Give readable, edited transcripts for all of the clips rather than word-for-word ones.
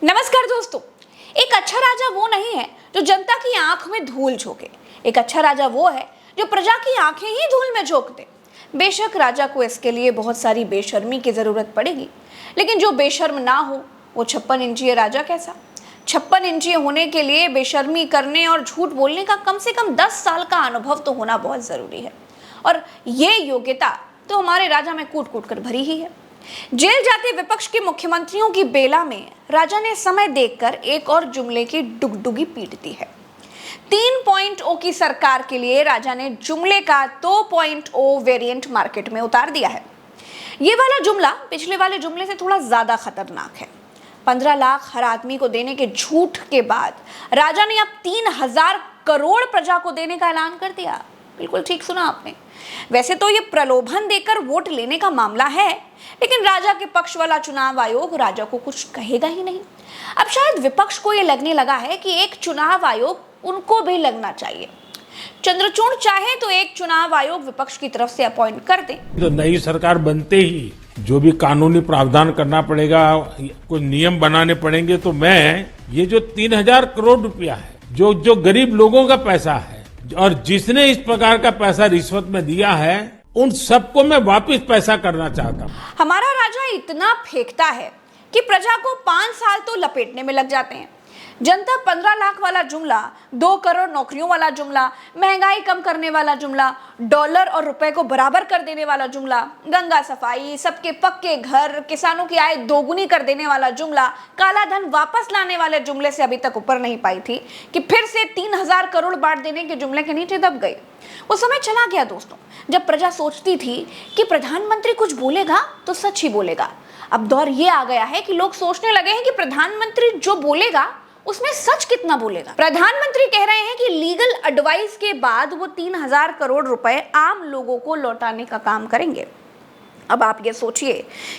नमस्कार दोस्तों। एक अच्छा राजा वो नहीं है जो जनता की आंख में धूल झोंके। एक अच्छा राजा वो है जो प्रजा की आंखें ही धूल में झोंक दे। बेशक राजा को इसके लिए बहुत सारी बेशर्मी की जरूरत पड़ेगी, लेकिन जो बेशर्म ना हो वो 56 इंची राजा कैसा। 56 इंची होने के लिए बेशर्मी करने और झूठ बोलने का कम से कम 10 साल का अनुभव तो होना बहुत जरूरी है, और ये योग्यता तो हमारे राजा में कूट कूट कर भरी ही है। जेल जाते विपक्ष के मुख्यमंत्रियों की बेला में राजा ने समय देखकर एक और जुमले की डुगडुगी पीट दी है। 3.0 की सरकार के लिए राजा ने जुमले का 2.0 वेरिएंट मार्केट में उतार दिया है। ये वाला जुमला पिछले वाले जुमले से थोड़ा ज्यादा खतरनाक है। 15 लाख हर आदमी को देने के झूठ के बाद राजा ने अब 3000 करोड़ प्रजा को देने का ऐलान कर दिया। बिल्कुल ठीक सुना आपने। वैसे तो ये प्रलोभन देकर वोट लेने का मामला है, लेकिन राजा के पक्ष वाला चुनाव आयोग राजा को कुछ कहेगा ही नहीं। अब शायद विपक्ष को ये लगने लगा है कि एक चुनाव आयोग उनको भी लगना चाहिए। चंद्रचूड़ चाहे तो एक चुनाव आयोग विपक्ष की तरफ से अपॉइंट कर दे। तो नई सरकार बनते ही जो भी कानूनी प्रावधान करना पड़ेगा, कोई नियम बनाने पड़ेंगे, तो मैं ये जो 3000 करोड़ रुपया है, जो गरीब लोगों का पैसा है और जिसने इस प्रकार का पैसा रिश्वत में दिया है, उन सबको मैं वापस पैसा करना चाहता हूँ। हमारा राजा इतना फेंकता है कि प्रजा को 5 साल तो लपेटने में लग जाते हैं। जनता 15 लाख वाला जुमला, 2 करोड़ नौकरियों वाला जुमला, महंगाई कम करने वाला जुमला, डॉलर और रुपए को बराबर कर देने वाला जुमला, गंगा सफाई, सबके पक्के घर, किसानों की आय दोगुनी कर देने वाला जुमला, काला धन वापस लाने वाले जुमले से अभी तक ऊपर नहीं पाई थी कि फिर से 3000 करोड़ बांट देने के जुमले के नीचे दब गई। वो समय चला गया दोस्तों, जब प्रजा सोचती थी कि प्रधानमंत्री कुछ बोलेगा तो सच ही बोलेगा। अब दौर ये आ गया है कि लोग सोचने लगे हैं कि प्रधानमंत्री जो बोलेगा उसमें सच कितना बोलेगा। प्रधानमंत्री कह रहे हैं कि लीगल एडवाइस के बाद वो 3000 करोड़ रुपए आम लोगों को लौटाने का काम करेंगे। अब आप ये सोचिए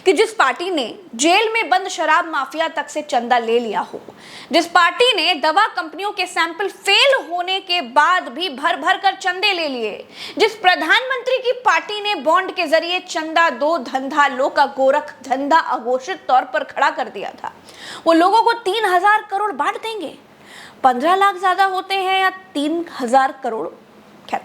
कि जिस पार्टी ने जेल में बंद शराब माफिया तक से चंदा ले लिया हो, जिस पार्टी ने दवा कंपनियों के सैंपल फेल होने के बाद भी भर भर कर चंदे ले लिए, जिस प्रधानमंत्री की पार्टी ने बॉन्ड के जरिए चंदा दो धंधा लो का गोरख धंधा अघोषित तौर पर खड़ा कर दिया था, वो लोगों को 3000 करोड़ बांट देंगे। 15 लाख ज्यादा होते हैं या 3000 करोड़। खैर,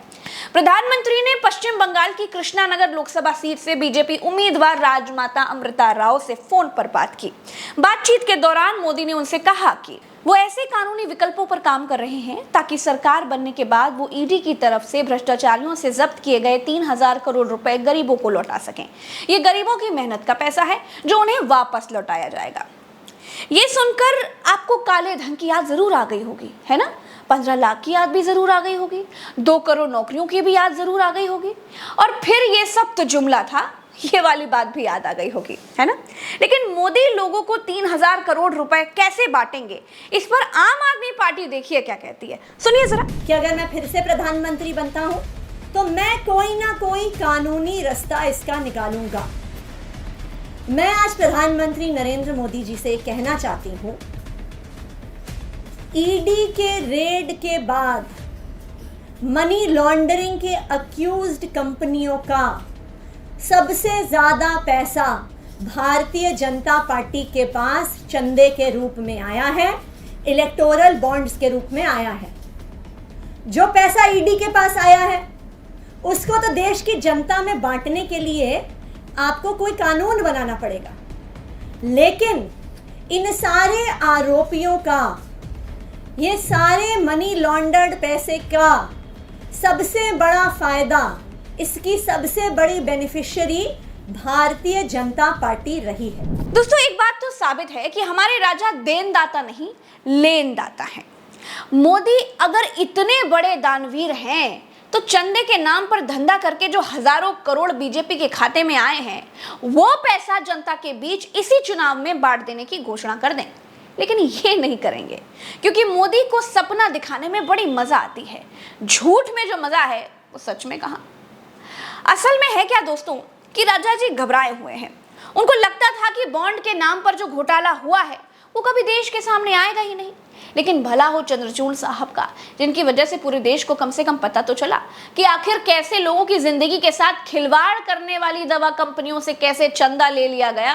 प्रधानमंत्री ने पश्चिम बंगाल की कृष्णानगर लोकसभा सीट से बीजेपी उम्मीदवार राजमाता अमृता राव से फोन पर बात की। बातचीत के दौरान मोदी ने उनसे कहा कि वो ऐसे कानूनी विकल्पों पर काम कर रहे हैं ताकि सरकार बनने के बाद वो ईडी की तरफ से भ्रष्टाचारियों से जब्त किए गए 3000 करोड़ रुपए गरीबों को लौटा सकें। ये गरीबों की मेहनत का पैसा है जो उन्हें वापस लौटाया जाएगा। ये सुनकर आपको काले धन की याद जरूर आ गई होगी, है ना। 15 लाख की याद भी जरूर आ गई होगी, 2 करोड़ नौकरियों की भी याद जरूर आ गई होगी, और फिर ये सब तो जुमला था, ये वाली बात भी याद आ गई होगी, है ना। लेकिन मोदी लोगों को 3000 करोड़ रुपए कैसे बांटेंगे, इस पर आम आदमी पार्टी देखिए क्या कहती है, सुनिए जरा। कि अगर मैं फिर से प्रधानमंत्री बनता हूं तो मैं कोई ना कोई कानूनी रास्ता इसका निकालूंगा। मैं आज प्रधानमंत्री नरेंद्र मोदी जी से कहना चाहती हूं, ईडी के रेड के बाद मनी लॉन्ड्रिंग के अक्यूज्ड कंपनियों का सबसे ज्यादा पैसा भारतीय जनता पार्टी के पास चंदे के रूप में आया है, इलेक्टोरल बॉन्ड्स के रूप में आया है। जो पैसा ईडी के पास आया है उसको तो देश की जनता में बांटने के लिए आपको कोई कानून बनाना पड़ेगा, लेकिन इन सारे आरोपियों का, ये सारे मनी लॉन्डर्ड पैसे का सबसे बड़ा फायदा, इसकी सबसे बड़ी बेनिफिशियरी भारतीय जनता पार्टी रही है। दोस्तों, एक बात तो साबित है कि हमारे राजा देनदाता नहीं लेनदाता हैं। मोदी अगर इतने बड़े दानवीर हैं तो चंदे के नाम पर धंधा करके जो हजारों करोड़ बीजेपी के खाते में आए हैं, वो पैसा जनता के बीच इसी चुनाव में बांट देने की घोषणा कर दें। लेकिन ये नहीं करेंगे, क्योंकि मोदी को सपना दिखाने में बड़ी मजा आती है, झूठ में जो मजा है वो सच में कहां। असल में है क्या दोस्तों कि राजा जी घबराए हुए हैं। उनको लगता था कि बॉन्ड के नाम पर जो घोटाला हुआ है वो कभी देश के सामने आएगा ही नहीं, लेकिन भला हो चंद्रचूड़ साहब का, जिनकी वजह से पूरे देश को कम से कम पता तो चला कि आखिर कैसे लोगों की जिंदगी के साथ खिलवाड़ करने वाली दवा कंपनियों से कैसे चंदा ले लिया गया,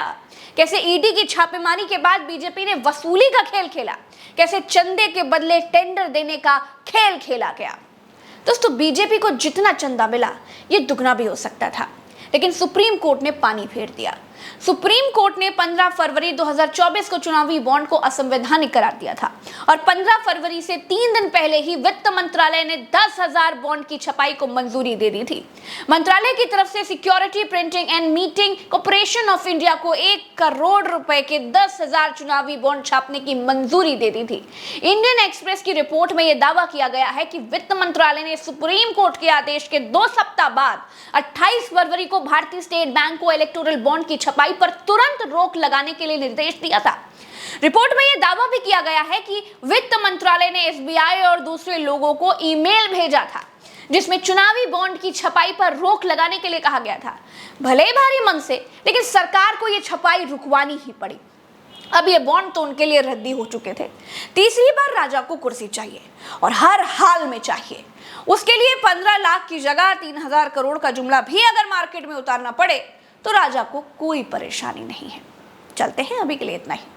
कैसे ईडी की छापेमारी के बाद बीजेपी ने वसूली का खेल खेला, कैसे चंदे के बदले टेंडर देने का खेल खेला गया। दोस्तों, बीजेपी को जितना चंदा मिला ये दुगना भी हो सकता था, लेकिन सुप्रीम कोर्ट ने पानी फेर दिया। सुप्रीम कोर्ट ने 15 फरवरी 2024 को चुनावी बॉन्ड को असंवैधानिक करार दिया था और 15 फरवरी से 3 दिन पहले ही वित्त मंत्रालय ने 10,000 बॉन्ड की छपाई को मंजूरी दे दी थी। मंत्रालय की तरफ से security printing and meeting corporation of India को 1 करोड़ रुपए के 10,000 चुनावी बॉन्ड छापने की मंजूरी दे दी थी। इंडियन एक्सप्रेस की रिपोर्ट में यह दावा किया गया है कि वित्त मंत्रालय ने सुप्रीम कोर्ट के आदेश के 2 सप्ताह बाद 28 फरवरी को भारतीय स्टेट बैंक को इलेक्टोरल बॉन्ड की छपाई पर तुरंत रोक लगाने के लिए निर्देश दिया था। रिपोर्ट में यह दावा भी किया गया है कि वित्त मंत्रालय ने एसबीआई और दूसरे लोगों को ईमेल भेजा था जिसमें चुनावी बॉन्ड की छपाई पर रोक लगाने के लिए कहा गया था। भले भारी मन से, लेकिन सरकार को यह छपाई रुकवानी ही पड़ी। अब ये बॉन्ड तो उनके लिए रद्दी हो चुके थे। तीसरी बार राजा को कुर्सी चाहिए और हर हाल में चाहिए। उसके लिए 15 लाख की जगह 3,000 करोड़ का जुमला भी अगर मार्केट में उतारना पड़े तो राजा को कोई परेशानी नहीं है। चलते हैं, अभी के लिए इतना ही।